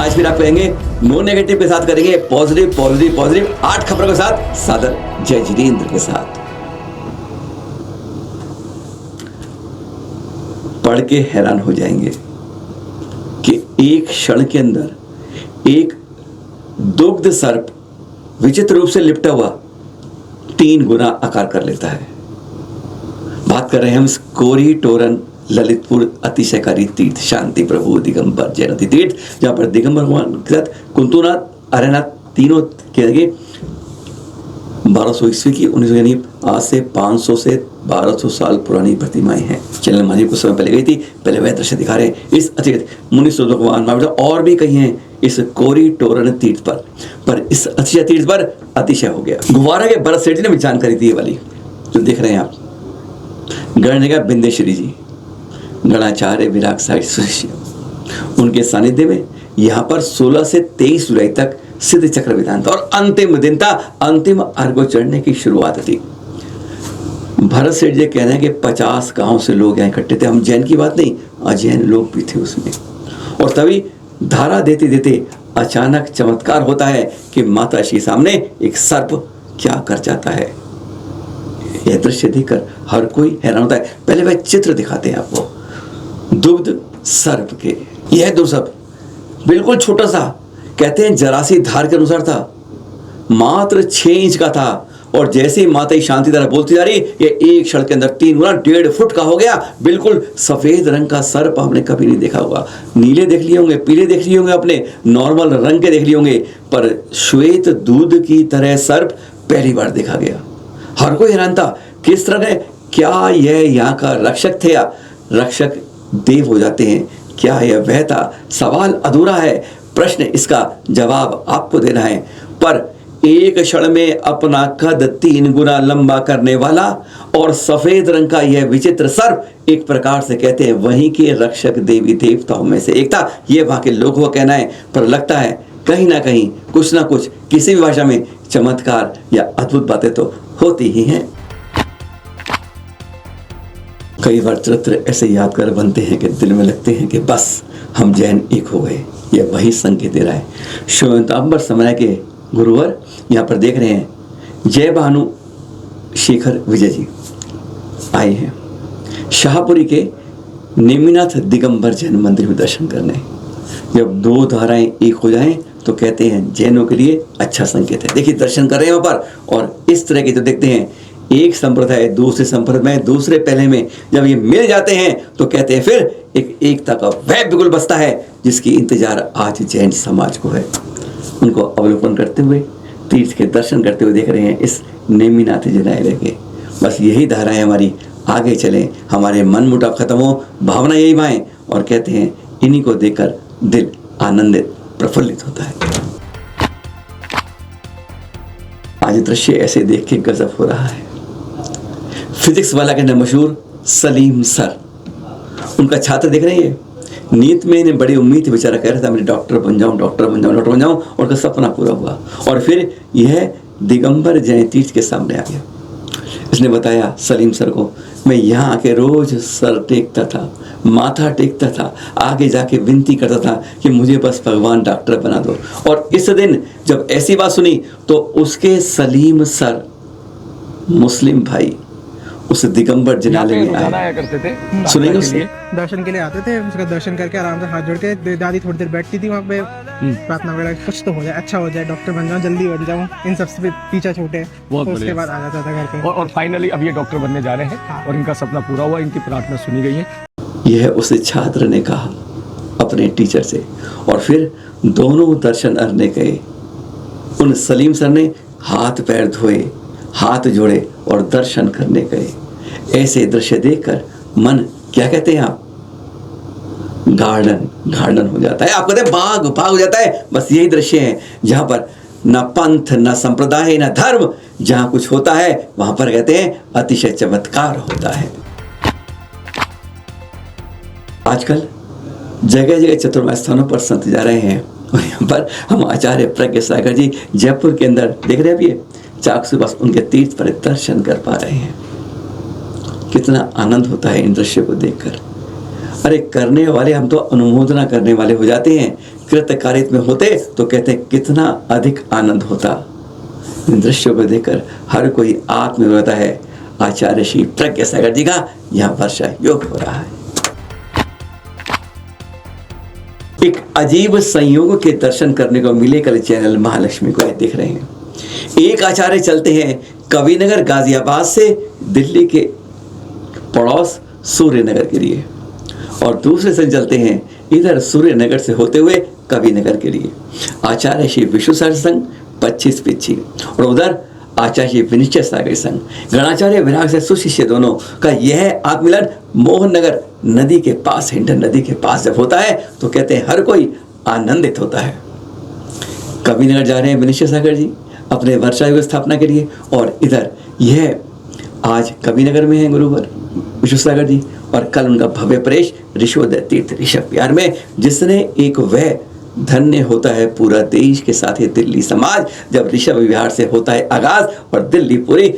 आज फिर आप कहेंगे नो नेगेटिव के साथ करेंगे पॉजिटिव पॉजिटिव पॉजिटिव 8 खबरों के साथ सादर जय जितेंद्र के साथ। पढ़ के हैरान हो जाएंगे कि एक क्षण के अंदर एक दुग्ध सर्प विचित्र रूप से लिपटा हुआ 3 गुना आकार कर लेता है। बात कर रहे हैं हम कोरी टोरन ललितपुर अतिशयकारी तीर्थ शांति प्रभु दिगंबर जयंती तीर्थ, जहां पर दिगंबर भगवान के साथ कुंतुनाथ आर्यनाथ तीनों के लगे 1200 ईस्वी की 1900 यानी आज से 500 से 1200 साल पुरानी प्रतिमाएं हैं। चैनल मानी कुछ समय पहले गई थी, पहले वह दृश्य दिखा रहे हैं। इस अतिशय मुनि भगवान और भी कई हैं इस कोरी टोरन तीर्थ पर इस अतिशय तीर्थ पर अतिशय हो गया। गुवारा के भरत सेठ जी ने जानकारी दी है वाली जो देख रहे हैं आप। गणिका बिंदेश्वरी जी गणाचार्य विराग साहित्य शिष्य, उनके सानिध्य में यहाँ पर 16 से 23 जुलाई तक सिद्ध चक्र विधान था और अंतिम दिन था, अंतिम अर्घ्य चढ़ने की शुरुआत थी। भरत सेठ जी कह रहे हैं कि 50 गांव से लोग यहाँ इकट्ठे थे। हम जैन की बात नहीं, अजैन लोग भी थे उसमें। और तभी धारा देते देते अचानक चमत्कार होता है कि माता श्री सामने एक सर्प क्या कर जाता है। यह दृश्य देखकर हर कोई हैरान होता है। पहले वह चित्र दिखाते हैं आपको दुग्ध सर्प के। यह दुग्ध सर्प बिल्कुल छोटा सा, कहते हैं जरासी धार के अनुसार था, मात्र 6 इंच का था। और जैसे ही माता ही शांति तरह बोलती जा रही, ये एक क्षण के अंदर 3 गुना 1.5 फुट का हो गया। बिल्कुल सफेद रंग का सर्प आपने कभी नहीं देखा होगा। नीले देख लिए होंगे, पीले देख लिए होंगे, अपने नॉर्मल रंग के देख लिए होंगे, पर श्वेत दूध की तरह सर्प पहली बार देखा गया। हर कोई हैरान था किस तरह है, क्या यह यहाँ का रक्षक थे या रक्षक देव हो जाते हैं, क्या यह वह था? सवाल अधूरा है, प्रश्न इसका जवाब आपको देना है। पर एक क्षण में अपना कद 3 गुना लंबा करने वाला और सफेद रंग का यह विचित्र सर्प एक प्रकार से कहते हैं वहीं के रक्षक देवी देवताओं में से एक था। यह वहां के लोगों का कहना है, पर लगता है कहीं ना कहीं कुछ ना कुछ किसी भी भाषा में चमत्कार या अद्भुत बातें तो होती ही हैं। कई बार चरित्र ऐसे यादगार बनते हैं कि दिल में लगते हैं कि बस हम जैन एक हो गए। यह वही संकेत दे रहा है। श्वेतांबर समय के गुरुवर यहाँ पर देख रहे हैं जय भानु शेखर विजय जी आए हैं शाहपुरी के नेमिनाथ दिगंबर जैन मंदिर में दर्शन करने। जब 2 धाराएं एक हो जाएं तो कहते हैं जैनों के लिए अच्छा संकेत है। देखिए दर्शन कर रहे हैं वहाँ पर, और इस तरह के जो देखते हैं एक संप्रदाय दूसरे संप्रदाय में दूसरे पहले में जब ये मिल जाते हैं तो कहते हैं फिर एक एकता का वह बिल्कुल बसता है जिसकी इंतजार आज जैन समाज को है। उनको अवलोकन करते हुए तीर्थ के दर्शन करते हुए देख रहे हैं इस नेमिनाथ जनाए के। बस यही धाराएं हमारी आगे चलें, हमारे मन मुटाव खत्म हो, भावना यही भाएं, और कहते हैं इन्हीं को देखकर दिल आनंदित प्रफुल्लित होता है। आज दृश्य ऐसे देख के गजब हो रहा है। फिजिक्स वाला के नाम मशहूर सलीम सर, उनका छात्र देख रहे हैं। नीत में इन्हें बड़ी उम्मीद थी, बेचारा कह रहा था मैं डॉक्टर बन जाऊं, डॉक्टर बन जाऊं, डॉक्टर बन जाऊं, और उसका सपना पूरा हुआ। और फिर यह दिगंबर जैन तीर्थ के सामने आ गया। इसने बताया सलीम सर को, मैं यहाँ आके रोज सर टेकता था, माथा टेकता था, आगे जाके विनती करता था कि मुझे बस भगवान डॉक्टर बना दो। और इस दिन जब ऐसी बात सुनी तो उसके सलीम सर मुस्लिम भाई उस दिगंबर जिनाले में आया करते थे, सुनेंगे उससे दर्शन के लिए आते थे। उसका दर्शन करके आराम से हाथ जोड़ के दादी थोड़ी देर बैठती थी वहाँ पे, प्रार्थना वगैरह कुछ तो हो जाए, अच्छा हो जाए, डॉक्टर बन जाऊँ, जल्दी बन जाऊँ, इन सबसे पीछा छूटे। उसके बाद आ जाता था घर पे। और फाइनली अब ये डॉक्टर बनने जा रहे हैं और इनका सपना पूरा हुआ, इनकी प्रार्थना सुनी गई है। यह उस छात्र ने कहा अपने टीचर से, और फिर दोनों दर्शन करने गए। उन सलीम सर ने हाथ पैर धोए, हाथ जोड़े और दर्शन करने गए। ऐसे दृश्य देखकर मन क्या कहते हैं आप, गार्डन हो जाता है। आप कहते हैं बाग हो जाता है। बस यही दृश्य है जहां पर न पंथ न संप्रदाय न धर्म, जहां कुछ होता है वहां पर कहते हैं अतिशय चमत्कार होता है। आजकल जगह जगह चतुर्मास स्थानों पर संत जा रहे हैं, और यहाँ पर हम आचार्य प्रज्ञ सागर जी जयपुर के अंदर देख रहे हैं। अभी चाकसू बस उनके तीर्थ पर दर्शन कर पा रहे हैं। कितना आनंद होता है इन दृश्य को देखकर। अरे करने वाले हम तो अनुमोदना करने वाले हो जाते हैं, कृतकार्यत्व में होते तो कहते हैं कितना अधिक आनंद होता। इन दृश्यों को देखकर हर कोई आत्मनिर्भर होता है। आचार्य श्री प्रज्ञा सागर जी का यहाँ वर्षा योग हो रहा है। एक अजीब संयोग के दर्शन करने को मिले कल चैनल महालक्ष्मी को देख रहे हैं। एक आचार्य चलते हैं कविनगर गाजियाबाद से दिल्ली के पड़ोस सूर्यनगर के लिए, और दूसरे से चलते हैं इधर सूर्यनगर से होते हुए कविनगर के लिए। आचार्य श्री विष्णु सागर संघ 25 पिच्छी और उधर आचार्य श्री विनिश्चय सागर संघ, गणाचार्य विराग से सुशिष्य दोनों का यह आत्ममिलन मोहन नगर नदी के पास, हिंडन नदी के पास जब होता है तो कहते हैं हर कोई आनंदित होता है। कविनगर जा रहे हैं विनिश्चय सागर जी अपने वर्षा योग स्थापना के लिए, और इधर यह आज कविनगर में है गुरुवर विष्णु सागर जी, और कल उनका भव्य प्रवेश ऋषोदय तीर्थ ऋषभ विहार में, जिसने एक वह धन्य होता है पूरा देश के साथ ही दिल्ली समाज जब ऋषभ विहार से होता है आगाज, और दिल्ली पूरी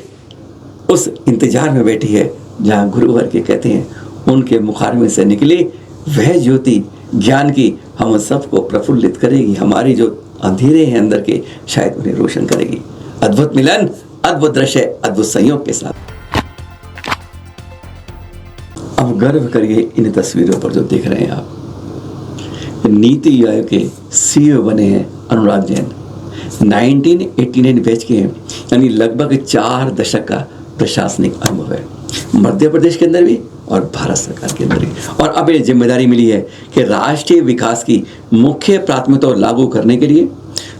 उस इंतजार में बैठी है जहाँ गुरुवर के कहते हैं उनके मुखारविंद से निकली वह ज्योति ज्ञान की हम सबको प्रफुल्लित करेगी, हमारी जो अंधेरे हैं अंदर के शायद उन्हें रोशन करेगी। अद्भुत मिलन, अद्भुत दृश्य, अद्भुत संयोग के साथ। अब गर्व करिए इन तस्वीरों पर जो देख रहे हैं आप। नीति आयोग के सीईओ बने हैं अनुराग जैन, 1989 बैच के हैं, यानी लगभग 4 दशक का प्रशासनिक अनुभव है मध्य प्रदेश के अंदर भी और भारत सरकार के अंदर भी। और अब ये जिम्मेदारी मिली है कि राष्ट्रीय विकास की मुख्य प्राथमिकता लागू करने के लिए,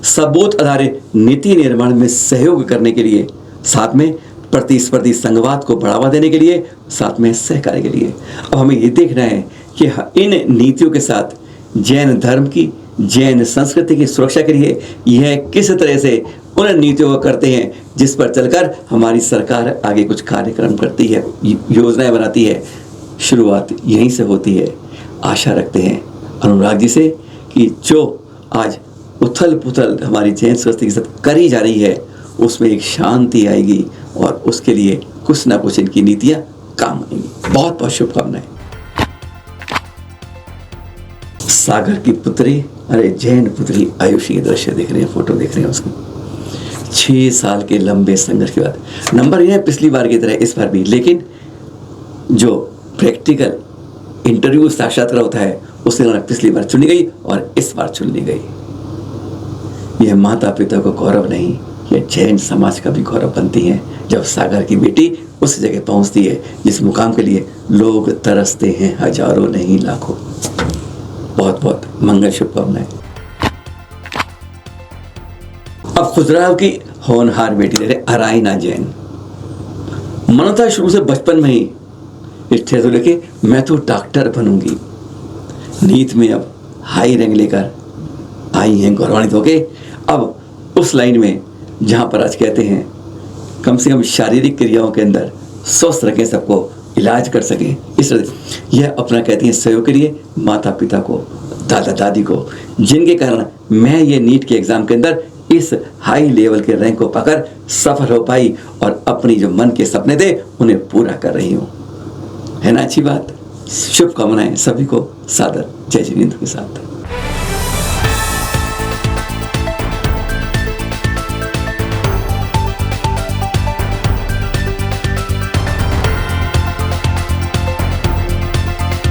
सबूत आधारित नीति निर्माण में सहयोग करने के लिए, साथ में प्रतिस्पर्धी संघवाद को बढ़ावा देने के लिए, साथ में सहकार्य के लिए। अब हमें ये देखना है कि इन नीतियों के साथ जैन धर्म की, जैन संस्कृति की सुरक्षा के लिए यह किस तरह से उन नीतियों को करते हैं जिस पर चलकर हमारी सरकार आगे कुछ कार्यक्रम करती है, योजनाएं बनाती है। शुरुआत यहीं से होती है। आशा रखते हैं अनुराग जी से कि जो आज उथल पुथल हमारी जैन संस्कृति के साथ करी जा रही है उसमें एक शांति आएगी और उसके लिए कुछ ना कुछ इनकी नीतियां काम आएंगी। बहुत बहुत शुभकामनाएं। सागर की पुत्री, अरे जैन पुत्री आयुषी, दृश्य देख रहे हैं, फोटो देख रहे हैं उसको। 6 साल के लंबे संघर्ष के बाद नंबर ये है पिछली बार की तरह इस बार भी, लेकिन जो प्रैक्टिकल इंटरव्यू साक्षात्कार होता है उसके दौरान पिछली बार चुनी गई और इस बार चुनी गई। यह माता पिता को गौरव नहीं, यह जैन समाज का भी गौरव बनती है जब सागर की बेटी उस जगह पहुंचती है जिस मुकाम के लिए लोग तरसते हैं, हजारों नहीं लाखों। बहुत बहुत मंगल शुभकामनाएं। अब खुजराव की होनहार बेटी देख रहे अराइना जैन। मन था शुरू से बचपन में ही इच्छा तो लेके मैं तो डॉक्टर बनूंगी। नीट में अब हाई रैंक लेकर आई हैं गौरवान्वित होके अब उस लाइन में जहां पर आज कहते हैं कम से कम शारीरिक क्रियाओं के अंदर स्वस्थ रखें, सबको इलाज कर सकें। इस तरह यह अपना कहती हैं सहयोग के लिए माता पिता को, दादा दादी को, जिनके कारण मैं ये नीट के एग्जाम के अंदर इस हाई लेवल के रैंक को पाकर सफल हो पाई और अपनी जो मन के सपने थे उन्हें पूरा कर रही हूँ। है ना अच्छी बात। शुभकामनाएं सभी को सादर जय जिनेंद्र के साथ।